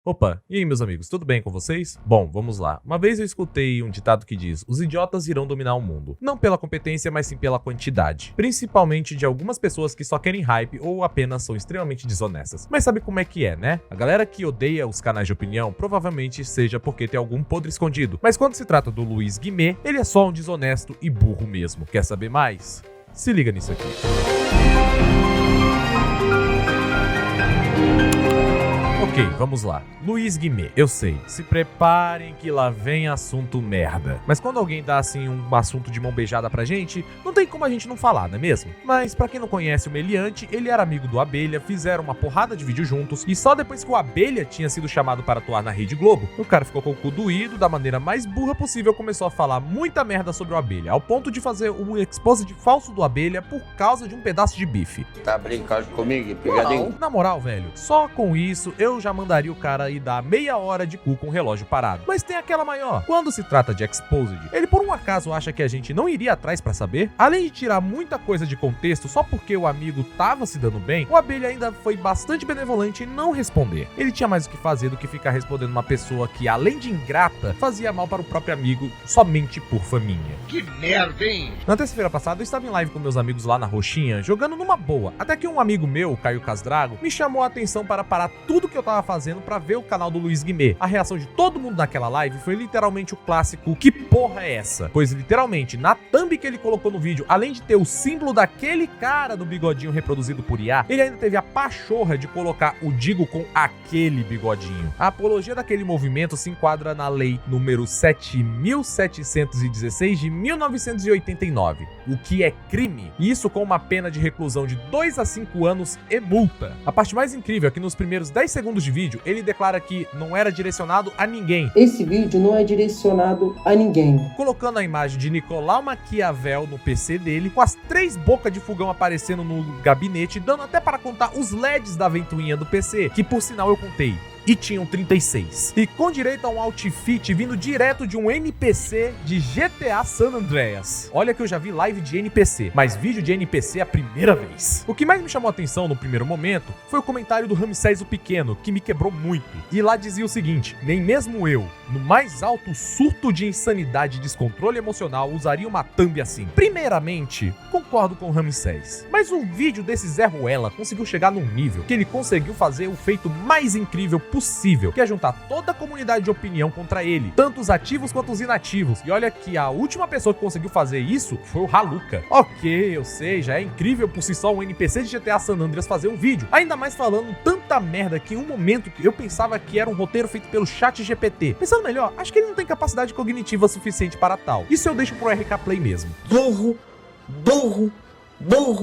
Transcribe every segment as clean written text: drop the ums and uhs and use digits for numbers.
Opa, e aí meus amigos, tudo bem com vocês? Bom, vamos lá. Uma vez eu escutei um ditado que diz: os idiotas irão dominar o mundo. Não pela competência, mas sim pela quantidade. Principalmente de algumas pessoas que só querem hype ou apenas são extremamente desonestas. Mas sabe como é que é, né? A galera que odeia os canais de opinião provavelmente seja porque tem algum podre escondido. Mas quando se trata do Luiz Guimê, ele é só um desonesto e burro mesmo. Quer saber mais? Se liga nisso aqui. Ok, vamos lá. Luiz Guimê, eu sei. Se preparem que lá vem assunto merda. Mas quando alguém dá assim um assunto de mão beijada pra gente, não tem como a gente não falar, não é mesmo? Mas pra quem não conhece o Meliante, ele era amigo do Abelha, fizeram uma porrada de vídeo juntos, e só depois que o Abelha tinha sido chamado para atuar na Rede Globo, o cara ficou com o cu doído, da maneira mais burra possível, começou a falar muita merda sobre o Abelha, ao ponto de fazer um exposed falso do Abelha por causa de um pedaço de bife. Tá brincando comigo, pegadinho? Na moral, velho, só com isso eu já mandaria o cara ir dar meia hora de cu com o relógio parado. Mas tem aquela maior. Quando se trata de exposed, ele por um acaso acha que a gente não iria atrás pra saber? Além de tirar muita coisa de contexto só porque o amigo tava se dando bem, o Abelha ainda foi bastante benevolente em não responder. Ele tinha mais o que fazer do que ficar respondendo uma pessoa que, além de ingrata, fazia mal para o próprio amigo somente por faminha. Que merda, hein? Na terça-feira passada eu estava em live com meus amigos lá na Roxinha, jogando numa boa, até que um amigo meu, Caio Casdrago, me chamou a atenção para parar tudo que eu tava fazendo pra ver o canal do Luiz Guimê. A reação de todo mundo naquela live foi literalmente o clássico: que porra é essa? Pois literalmente, na thumb que ele colocou no vídeo, além de ter o símbolo daquele cara do bigodinho reproduzido por IA, ele ainda teve a pachorra de colocar o digo com aquele bigodinho. A apologia daquele movimento se enquadra na lei número 7.716 de 1989, o que é crime, e isso com uma pena de reclusão de 2 a 5 anos e multa. A parte mais incrível é que nos primeiros 10 segundos de vídeo, ele declara que não era direcionado a ninguém. Esse vídeo não é direcionado a ninguém. Colocando a imagem de Nicolau Maquiavel no PC dele, com as 3 bocas de fogão aparecendo no gabinete, dando até para contar os LEDs da ventoinha do PC, que por sinal eu contei. E tinham 36. E com direito a um outfit vindo direto de um NPC de GTA San Andreas. Olha que eu já vi live de NPC, mas vídeo de NPC é a primeira vez. O que mais me chamou a atenção no primeiro momento foi o comentário do Ramsés o Pequeno, que me quebrou muito. E lá dizia o seguinte: nem mesmo eu, no mais alto surto de insanidade e descontrole emocional, usaria uma thumb assim. Primeiramente, concordo com o Ramsés, mas o vídeo desse Zé Ruela conseguiu chegar num nível que ele conseguiu fazer o feito mais incrível possível, que é juntar toda a comunidade de opinião contra ele, tanto os ativos quanto os inativos. E olha que a última pessoa que conseguiu fazer isso foi o Haluka. Ok, eu sei, já é incrível por si só um NPC de GTA San Andreas fazer um vídeo, ainda mais falando tanta merda que em um momento que eu pensava que era um roteiro feito pelo ChatGPT. Pensando melhor, acho que ele não tem capacidade cognitiva suficiente para tal. Isso eu deixo pro RK Play mesmo. Burro.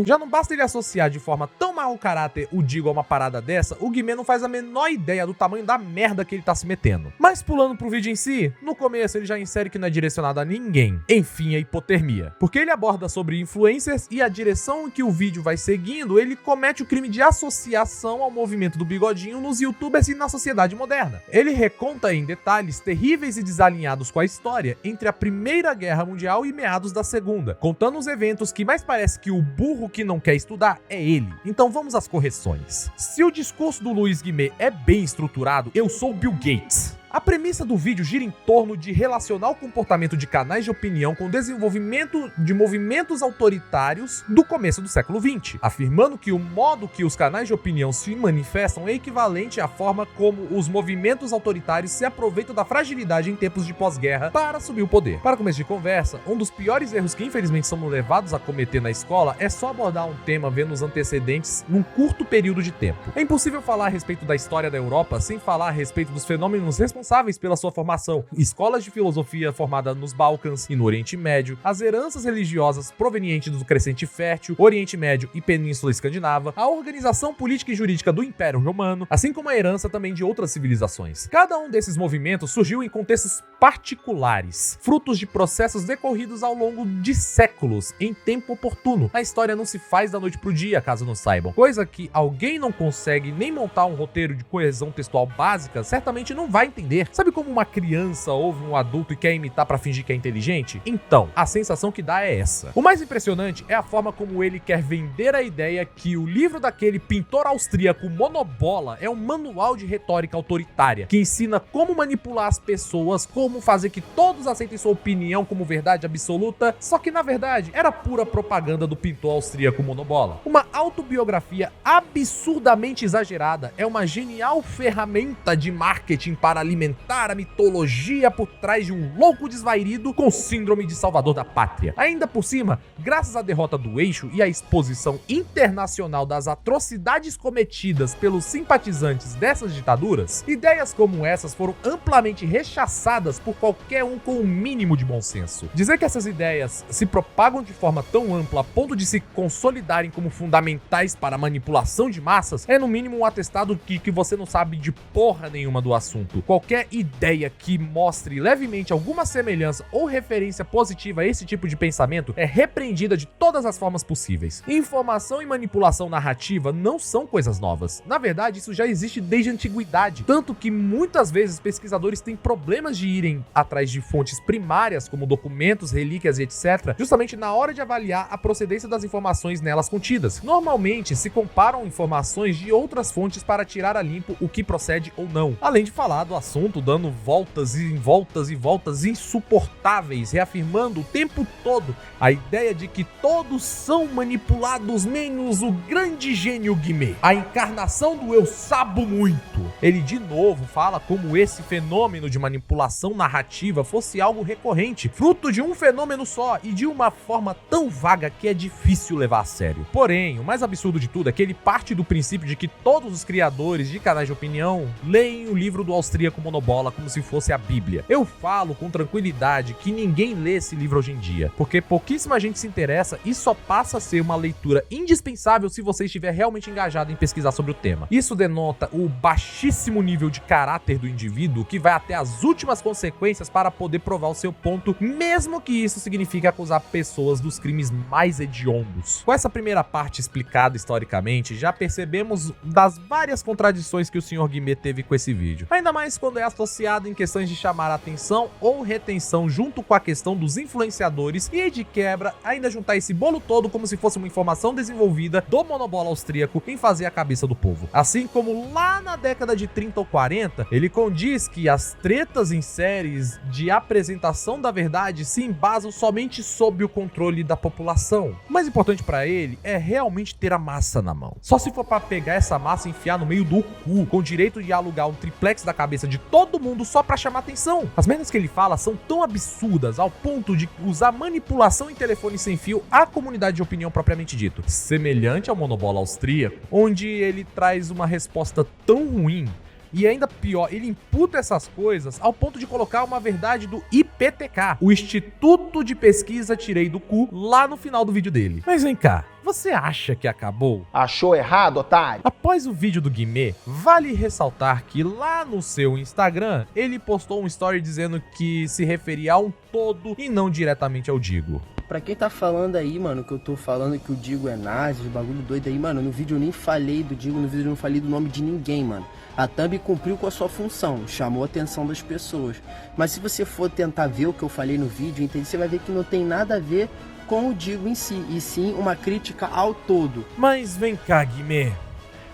Já não basta ele associar de forma tão mau caráter o Digo a uma parada dessa, o Guimê não faz a menor ideia do tamanho da merda que ele tá se metendo. Mas pulando pro vídeo em si, no começo ele já insere que não é direcionado a ninguém. Enfim, a hipotermia. Porque ele aborda sobre influencers e a direção em que o vídeo vai seguindo, ele comete o crime de associação ao movimento do bigodinho nos youtubers e na sociedade moderna. Ele reconta em detalhes terríveis e desalinhados com a história entre a Primeira Guerra Mundial e meados da Segunda, contando os eventos que mais parece que o burro que não quer estudar é ele. Então vamos às correções. Se o discurso do Luiz Guimê é bem estruturado, eu sou Bill Gates. A premissa do vídeo gira em torno de relacionar o comportamento de canais de opinião com o desenvolvimento de movimentos autoritários do começo do século XX, afirmando que o modo que os canais de opinião se manifestam é equivalente à forma como os movimentos autoritários se aproveitam da fragilidade em tempos de pós-guerra para subir o poder. Para começo de conversa, um dos piores erros que infelizmente somos levados a cometer na escola é só abordar um tema vendo os antecedentes num curto período de tempo. É impossível falar a respeito da história da Europa sem falar a respeito dos fenômenos responsáveis pela sua formação, escolas de filosofia formadas nos Balcãs e no Oriente Médio, as heranças religiosas provenientes do Crescente Fértil, Oriente Médio e Península Escandinava, a organização política e jurídica do Império Romano, assim como a herança também de outras civilizações. Cada um desses movimentos surgiu em contextos particulares, frutos de processos decorridos ao longo de séculos, em tempo oportuno. A história não se faz da noite pro dia, caso não saibam, coisa que alguém não consegue nem montar um roteiro de coesão textual básica, certamente não vai entender entender. Sabe como uma criança ouve um adulto e quer imitar pra fingir que é inteligente? Então, a sensação que dá é essa. O mais impressionante é a forma como ele quer vender a ideia que o livro daquele pintor austríaco Monobola é um manual de retórica autoritária, que ensina como manipular as pessoas, como fazer que todos aceitem sua opinião como verdade absoluta, só que na verdade era pura propaganda do pintor austríaco Monobola. Uma autobiografia absurdamente exagerada, é uma genial ferramenta de marketing para alimentar a mitologia por trás de um louco desvairido com síndrome de salvador da pátria. Ainda por cima, graças à derrota do Eixo e à exposição internacional das atrocidades cometidas pelos simpatizantes dessas ditaduras, ideias como essas foram amplamente rechaçadas por qualquer um com o mínimo de bom senso. Dizer que essas ideias se propagam de forma tão ampla a ponto de se consolidarem como fundamentais para a manipulação de massas é no mínimo um atestado que você não sabe de porra nenhuma do assunto. Qualquer ideia que mostre levemente alguma semelhança ou referência positiva a esse tipo de pensamento é repreendida de todas as formas possíveis. Informação e manipulação narrativa não são coisas novas. Na verdade, isso já existe desde a antiguidade, tanto que muitas vezes pesquisadores têm problemas de irem atrás de fontes primárias, como documentos, relíquias e etc., justamente na hora de avaliar a procedência das informações nelas contidas. Normalmente, se comparam informações de outras fontes para tirar a limpo o que procede ou não, além de falar do assunto dando voltas e voltas e voltas insuportáveis, reafirmando o tempo todo a ideia de que todos são manipulados menos o grande gênio Guimê, a encarnação do eu sabo muito. Ele de novo fala como esse fenômeno de manipulação narrativa fosse algo recorrente, fruto de um fenômeno só e de uma forma tão vaga que é difícil levar a sério. Porém, o mais absurdo de tudo é que ele parte do princípio de que todos os criadores de canais de opinião leem o livro do austríaco Monobola como se fosse a Bíblia. Eu falo com tranquilidade que ninguém lê esse livro hoje em dia, porque pouquíssima gente se interessa e só passa a ser uma leitura indispensável se você estiver realmente engajado em pesquisar sobre o tema. Isso denota o baixíssimo nível de caráter do indivíduo que vai até as últimas consequências para poder provar o seu ponto, mesmo que isso signifique acusar pessoas dos crimes mais hediondos. Com essa primeira parte explicada historicamente, já percebemos das várias contradições que o Sr. Guimê teve com esse vídeo. Ainda mais quando é associado em questões de chamar a atenção ou retenção junto com a questão dos influenciadores e, de quebra, ainda juntar esse bolo todo como se fosse uma informação desenvolvida do Monobola austríaco em fazer a cabeça do povo. Assim como lá na década de 30 ou 40, ele condiz que as tretas em séries de apresentação da verdade se embasam somente sob o controle da população. O mais importante pra ele é realmente ter a massa na mão. Só se for pra pegar essa massa e enfiar no meio do cu, com direito de alugar um triplex da cabeça de todo mundo só pra chamar atenção. As merdas que ele fala são tão absurdas ao ponto de usar manipulação em telefone sem fio à comunidade de opinião propriamente dito, semelhante ao Monobola austríaco, onde ele traz uma resposta tão ruim. E ainda pior, ele imputa essas coisas ao ponto de colocar uma verdade do IPTK, o Instituto de Pesquisa Tirei do Cu, lá no final do vídeo dele. Mas vem cá, você acha que acabou? Achou errado, otário? Após o vídeo do Guimê, vale ressaltar que lá no seu Instagram, ele postou um story dizendo que se referia a um todo e não diretamente ao Digo. Pra quem tá falando aí, mano, que eu tô falando que o Digo é nazi, bagulho doido aí, mano, no vídeo eu nem falei do Digo, no vídeo eu não falei do nome de ninguém, mano. A thumb cumpriu com a sua função, chamou a atenção das pessoas. Mas se você for tentar ver o que eu falei no vídeo, entende? Você vai ver que não tem nada a ver com o Digo em si, e sim uma crítica ao todo. Mas vem cá, Guimê.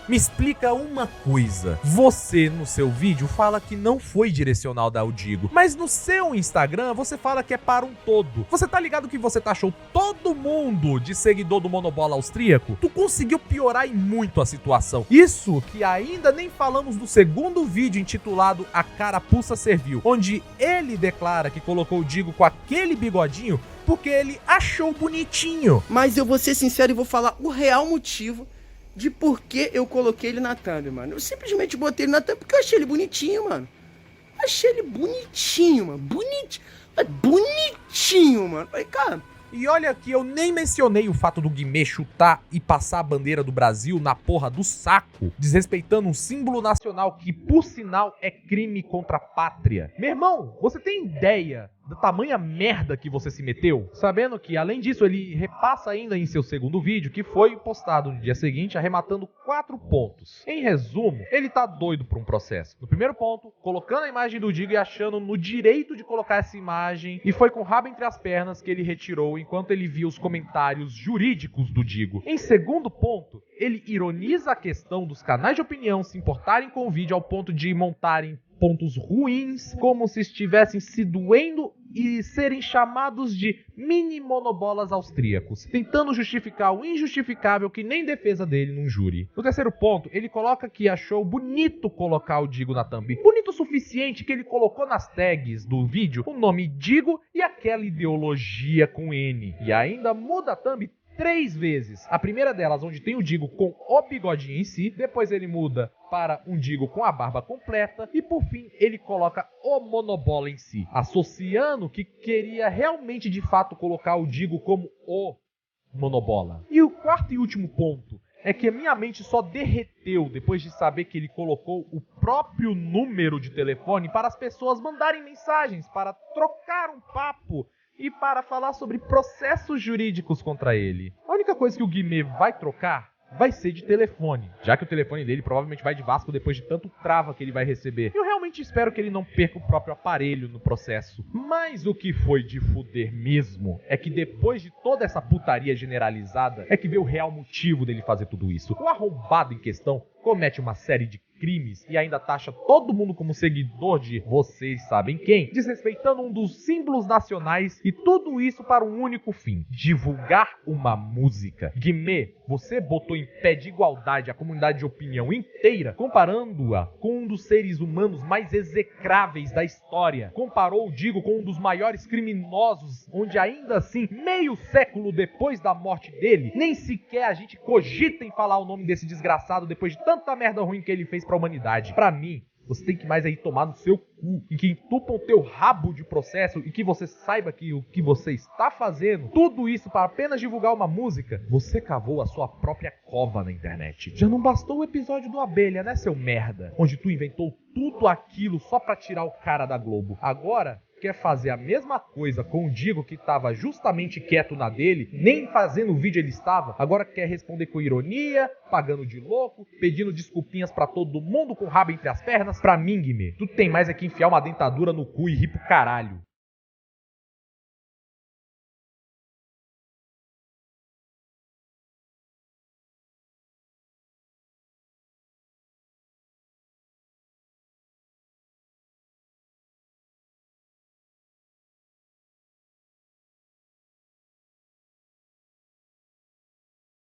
Me explica uma coisa. Você, no seu vídeo, fala que não foi direcional da Digo, mas no seu Instagram, você fala que é para um todo. Você tá ligado que você taxou todo mundo de seguidor do Monobola austríaco? Tu conseguiu piorar e muito a situação. Isso que ainda nem falamos do segundo vídeo intitulado A Carapuça Serviu, onde ele declara que colocou o Digo com aquele bigodinho porque ele achou bonitinho. Mas eu vou ser sincero e vou falar o real motivo de por que eu coloquei ele na thumb, mano. Eu simplesmente botei ele na thumb porque eu achei ele bonitinho, mano. Achei ele bonitinho, mano. Bonitinho, mano. Falei, cara... E olha que eu nem mencionei o fato do Guimê chutar e passar a bandeira do Brasil na porra do saco, desrespeitando um símbolo nacional que, por sinal, é crime contra a pátria. Meu irmão, você tem ideia da tamanha merda que você se meteu? Sabendo que, além disso, ele repassa ainda em seu segundo vídeo, que foi postado no dia seguinte, arrematando 4 pontos. Em resumo, ele tá doido por um processo. No primeiro ponto, colocando a imagem do Digo e achando no direito de colocar essa imagem, e foi com o rabo entre as pernas que ele retirou enquanto ele via os comentários jurídicos do Digo. Em segundo ponto, ele ironiza a questão dos canais de opinião se importarem com o vídeo ao ponto de montarem pontos ruins, como se estivessem se doendo e serem chamados de mini monobolas austríacos, tentando justificar o injustificável que nem defesa dele num júri. No terceiro ponto, ele coloca que achou bonito colocar o Digo na thumb. Bonito o suficiente que ele colocou nas tags do vídeo o nome Digo e aquela ideologia com N. E ainda muda a thumb 3 vezes. A primeira delas, onde tem o Digo com o bigodinho em si. Depois ele muda para um Digo com a barba completa. E por fim, ele coloca o monobola em si, associando que queria realmente de fato colocar o Digo como o monobola. E o quarto e último ponto é que a minha mente só derreteu depois de saber que ele colocou o próprio número de telefone para as pessoas mandarem mensagens, para trocar um papo e para falar sobre processos jurídicos contra ele. A única coisa que o Guimê vai trocar vai ser de telefone, já que o telefone dele provavelmente vai de Vasco depois de tanto trava que ele vai receber. Eu realmente espero que ele não perca o próprio aparelho no processo. Mas o que foi de fuder mesmo é que depois de toda essa putaria generalizada, é que vê o real motivo dele fazer tudo isso. O arrombado em questão comete uma série de crimes e ainda taxa todo mundo como seguidor de vocês sabem quem, desrespeitando um dos símbolos nacionais, e tudo isso para um único fim: divulgar uma música. Guimê, você botou em pé de igualdade a comunidade de opinião inteira, comparando-a com um dos seres humanos mais execráveis da história. Comparou o Digo com um dos maiores criminosos, onde ainda assim, meio século depois da morte dele, nem sequer a gente cogita em falar o nome desse desgraçado depois de tanta merda ruim que ele fez pra humanidade. Pra mim, você tem que mais aí tomar no seu cu e que entupam o teu rabo de processo e que você saiba que o que você está fazendo, tudo isso para apenas divulgar uma música, você cavou a sua própria cova na internet. Já não bastou o episódio do Abelha, né, seu merda? Onde tu inventou tudo aquilo só pra tirar o cara da Globo. Agora quer fazer a mesma coisa com o Digo, que estava justamente quieto na dele, nem fazendo o vídeo ele estava, agora quer responder com ironia, pagando de louco, pedindo desculpinhas pra todo mundo com o rabo entre as pernas. Pra mim, Guimê, tu tem mais é que enfiar uma dentadura no cu e rir pro caralho.